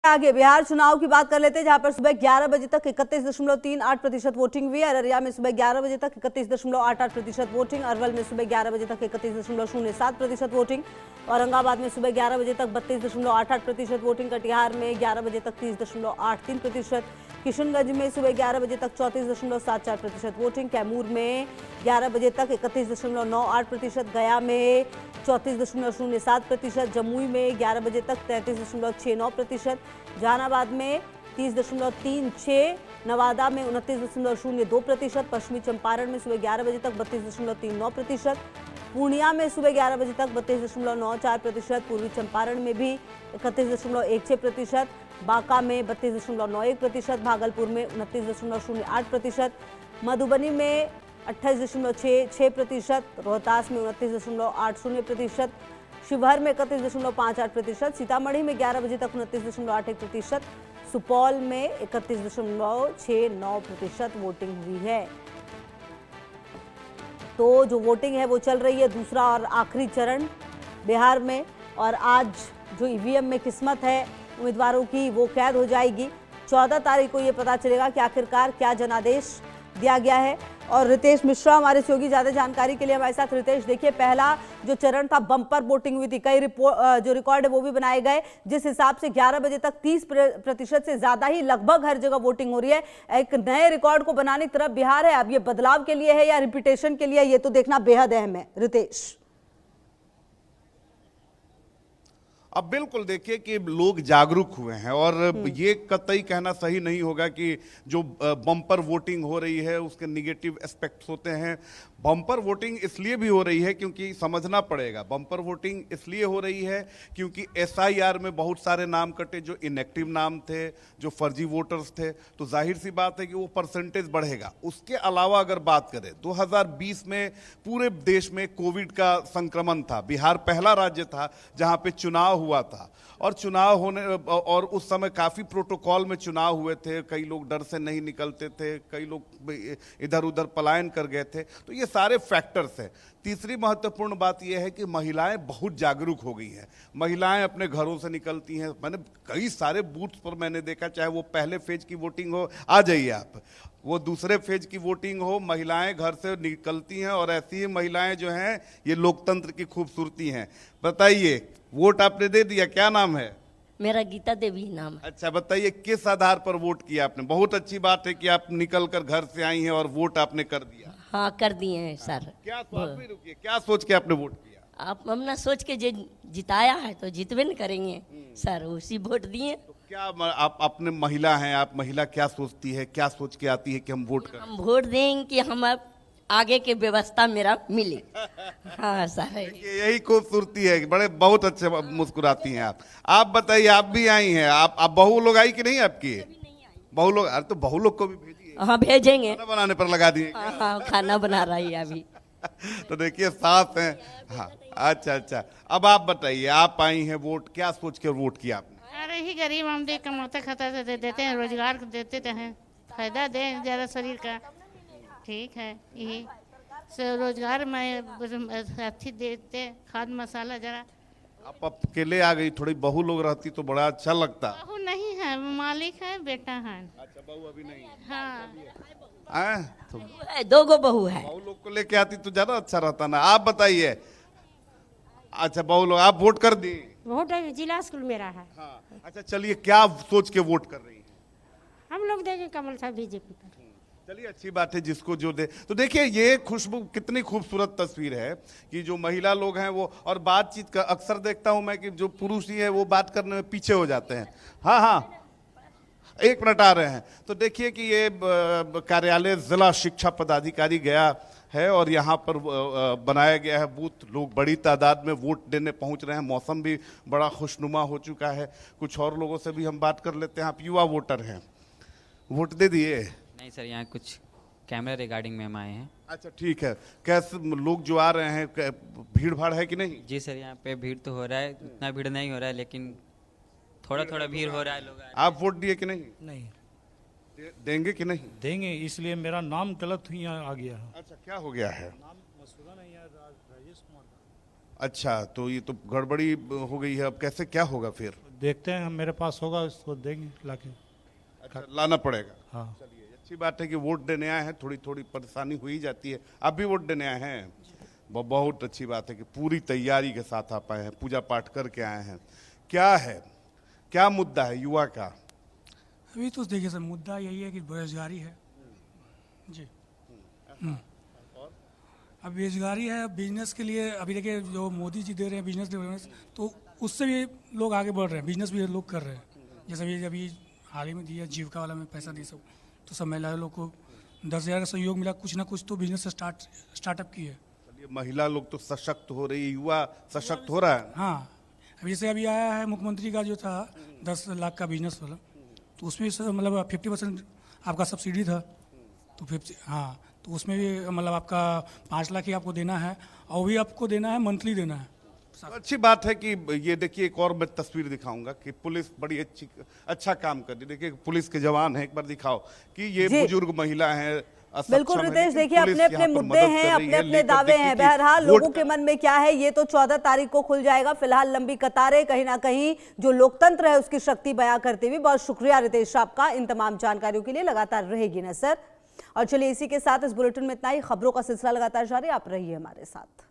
आगे बिहार चुनाव की बात कर लेते हैं, जहां पर सुबह 11 बजे तक 31.38% वोटिंग हुई। अररिया में सुबह 11 बजे तक 31.88% वोटिंग, अरवल में सुबह 11 बजे तक 31.07% वोटिंग, औरंगाबाद में सुबह 11 बजे तक 32.88% वोटिंग, कटिहार में 11 बजे तक 30.83%, किशनगंज में सुबह 11 बजे तक 34.74% वोटिंग, कैमूर में 11 बजे तक 31.98%, गया में 34.07%, जमुई में 11 बजे तक 33.69%, जहानाबाद में 30.36%, नवादा में 29.02%, पश्चिमी चंपारण में सुबह 11 बजे तक 32.39%, पूर्णिया में सुबह 11 बजे तक 32.94%, पूर्वी चंपारण में भी 31.16%, बांका में 32.91%, भागलपुर में 29.08%, मधुबनी में 28.66%, रोहतास में 29.80%, शिवहर में 31.58%, सीतामढ़ी में 11 बजे तक 29.81%, सुपौल में 31.69% वोटिंग हुई है। तो जो वोटिंग है वो चल रही है दूसरा और आखिरी चरण बिहार में, और आज जो ईवीएम में किस्मत है उम्मीदवारों की वो कैद हो जाएगी। 14 तारीख को ये पता चलेगा कि आखिरकार क्या जनादेश दिया गया है। और रितेश मिश्रा हमारे सहयोगी ज्यादा जानकारी के लिए हमारे साथ। रितेश, देखिए पहला जो चरण था बम्पर वोटिंग हुई थी, कई जो रिकॉर्ड है वो भी बनाए गए, जिस हिसाब से 11 बजे तक 30% से ज्यादा ही लगभग हर जगह वोटिंग हो रही है। एक नए रिकॉर्ड को बनाने की तरफ बिहार है। अब ये बदलाव के लिए है या रिपीटेशन के लिए, ये तो देखना बेहद अहम है। रितेश, अब बिल्कुल देखिए कि लोग जागरूक हुए हैं, और ये कतई कहना सही नहीं होगा कि जो बम्पर वोटिंग हो रही है उसके निगेटिव एस्पेक्ट्स होते हैं। बम्पर वोटिंग इसलिए भी हो रही है क्योंकि समझना पड़ेगा, बम्पर वोटिंग इसलिए हो रही है क्योंकि एसआईआर में बहुत सारे नाम कटे जो इनएक्टिव नाम थे, जो फर्जी वोटर्स थे, तो जाहिर सी बात है कि वो परसेंटेज बढ़ेगा। उसके अलावा अगर बात करें 2020 में पूरे देश में कोविड का संक्रमण था, बिहार पहला राज्य था जहां पे चुनाव हुआ था, और चुनाव होने और उस समय काफी प्रोटोकॉल में चुनाव हुए थे, कई लोग डर से नहीं निकलते थे, कई लोग इधर उधर पलायन कर गए थे, तो ये सारे फैक्टर्स हैं। तीसरी महत्वपूर्ण बात यह है कि महिलाएं बहुत जागरूक हो गई हैं। महिलाएं अपने घरों से निकलती हैं। मैंने कई सारे बूथ्स पर मैंने देखा, चाहे वो पहले फेज की वोटिंग हो, आ जाइए आप, वो दूसरे फेज की वोटिंग हो, महिलाएं घर से निकलती हैं, और ऐसी ही महिलाएं जो हैं ये लोकतंत्र की खूबसूरती हैं। बताइए, वोट आपने दे दिया, क्या नाम है? मेरा गीता देवी नाम है। अच्छा, बताइए किस आधार पर वोट किया आपने? बहुत अच्छी बात है कि आप निकल कर घर से आई हैं और वोट आपने कर दिया। हाँ, कर दिए हैं सर। क्या रुकिए, क्या सोच के आपने वोट किया? आप हमने सोच के जिताया है तो जितवे न करेंगे सर, उसी वोट दिए। तो क्या आप अपने महिला हैं, आप महिला क्या सोचती है, क्या सोच के आती है कि हम वोट करें? हम वोट देंगे कि हम आगे की व्यवस्था मेरा मिले। हाँ सर, यही खूबसूरती है, बड़े बहुत अच्छे मुस्कुराती हैं आप बताइए, आप भी आई हैं, आप बहू लोग आई कि नहीं आपकी? बहू लोग, अरे तो बहू लोग को भी भेजिए। हाँ भेजेंगे, खाना बनाने पर लगा दिए। हाँ खाना बना रही है अभी। तो देखिए साफ हैं। हाँ, अच्छा, अब आप बताइए, आप आई हैं वोट, क्या सोच के वोट किया आपने? अरे ही गरीब आमदनी कमाते खाता से देते हैं, रोजगार देते हैं, फायदा दें ज़्यादा शरीर का, ठीक है। यही रोजगार में अच्छी देते, खाद मसाला जरा। आप अकेले आ गई, थोड़ी बहू लोग रहती तो बड़ा अच्छा लगता। बहू नहीं है, मालिक है, बेटा है। अच्छा, बहू अभी नहीं है। हाँ, तो दो गो बहू है। बहू लोग को लेके आती तो ज्यादा अच्छा रहता ना। आप बताइए, अच्छा बहू लोग, आप वोट कर दी? वोट जिला स्कूल मेरा है। हाँ, अच्छा चलिए, क्या सोच के वोट कर रही हैं? हम लोग देंगे कमल साहब बीजेपी पर। चलिए, अच्छी बात है, जिसको जो दे। तो देखिए ये खुशबू, कितनी खूबसूरत तस्वीर है कि जो महिला लोग हैं वो, और बातचीत का अक्सर देखता हूं मैं कि जो पुरुष ही है वो बात करने में पीछे हो जाते हैं। हाँ, 1 मिनट आ रहे हैं। तो देखिए कि ये कार्यालय जिला शिक्षा पदाधिकारी गया है, और यहाँ पर बनाया गया है बूथ। लोग बड़ी तादाद में वोट देने पहुँच रहे हैं, मौसम भी बड़ा खुशनुमा हो चुका है। कुछ और लोगों से भी हम बात कर लेते हैं। आप युवा वोटर हैं, वोट दे दिए? नहीं सर, यहाँ कुछ कैमरा रिगार्डिंग में हम आए हैं। अच्छा, ठीक है। कैसे लोग जो आ रहे हैं, भीड़ भाड़ है कि नहीं? जी सर, यहाँ पे भीड़ तो हो रहा है, इतना भीड़ नहीं हो रहा है, लेकिन थोड़ा भीड़ हो रहा है। लोग आप वोट दिए कि नहीं? नहीं देंगे कि नहीं? देंगे, इसलिए मेरा नाम गलत हुई आ गया है। अच्छा, क्या हो गया है? नाम मसूरा नहीं है, राजेश कुमार। अच्छा, तो ये तो गड़बड़ी हो गई है। अब कैसे क्या होगा फिर? देखते हैं, हम मेरे पास होगा इसको देंगे लाके। अच्छा, लाना पड़ेगा। हाँ। चलिए, अच्छी बात है कि वोट देने आए हैं, थोड़ी थोड़ी परेशानी हो ही जाती है। आप भी वोट देने आए हैं, बहुत अच्छी बात है कि पूरी तैयारी के साथ आप आए हैं, पूजा पाठ करके आए हैं। क्या है, क्या मुद्दा है युवा का? अभी तो देखिए सर, मुद्दा यही है कि बेरोजगारी है जी। अब बेरोजगारी है, बिजनेस के लिए अभी देखिए जो मोदी जी दे रहे हैं बिजनेस डेवलपमेंट, तो उससे भी लोग आगे बढ़ रहे हैं, बिजनेस भी लोग कर रहे हैं। जैसे अभी हाल ही में दिया जीविका वाला में पैसा दी सब, तो सब महिला लोग को 10,000 का सहयोग मिला, कुछ ना कुछ तो बिजनेस स्टार्टअप की है। चलिए, महिला लोग तो सशक्त हो रही है, युवा सशक्त हो रहा है। हाँ, अभी जैसे अभी आया है मुख्यमंत्री का जो था 10 लाख का बिजनेस वाला, तो उसमें मतलब 50% आपका सब्सिडी था, तो 50 हाँ, तो उसमें भी मतलब आपका 5 लाख ही आपको देना है, और भी आपको देना है मंथली देना है। तो अच्छी बात है कि ये देखिए, एक और मैं तस्वीर दिखाऊंगा कि पुलिस बड़ी अच्छा काम कर रही है। देखिए, पुलिस के जवान हैं, एक बार दिखाओ कि ये बुजुर्ग महिला हैं। बिल्कुल रितेश, देखिए अपने अपने मुद्दे हैं, अपने अपने दावे हैं। बहरहाल लोगों के मन में क्या है ये तो 14 तारीख को खुल जाएगा। फिलहाल लंबी कतारें, कहीं ना कहीं जो लोकतंत्र है उसकी शक्ति बयां करते हुए। बहुत शुक्रिया रितेश आपका, इन तमाम जानकारियों के लिए लगातार रहेगी नजर। और चलिए, इसी के साथ इस बुलेटिन में इतना ही। खबरों का सिलसिला लगातार जारी, आप रहिए हमारे साथ।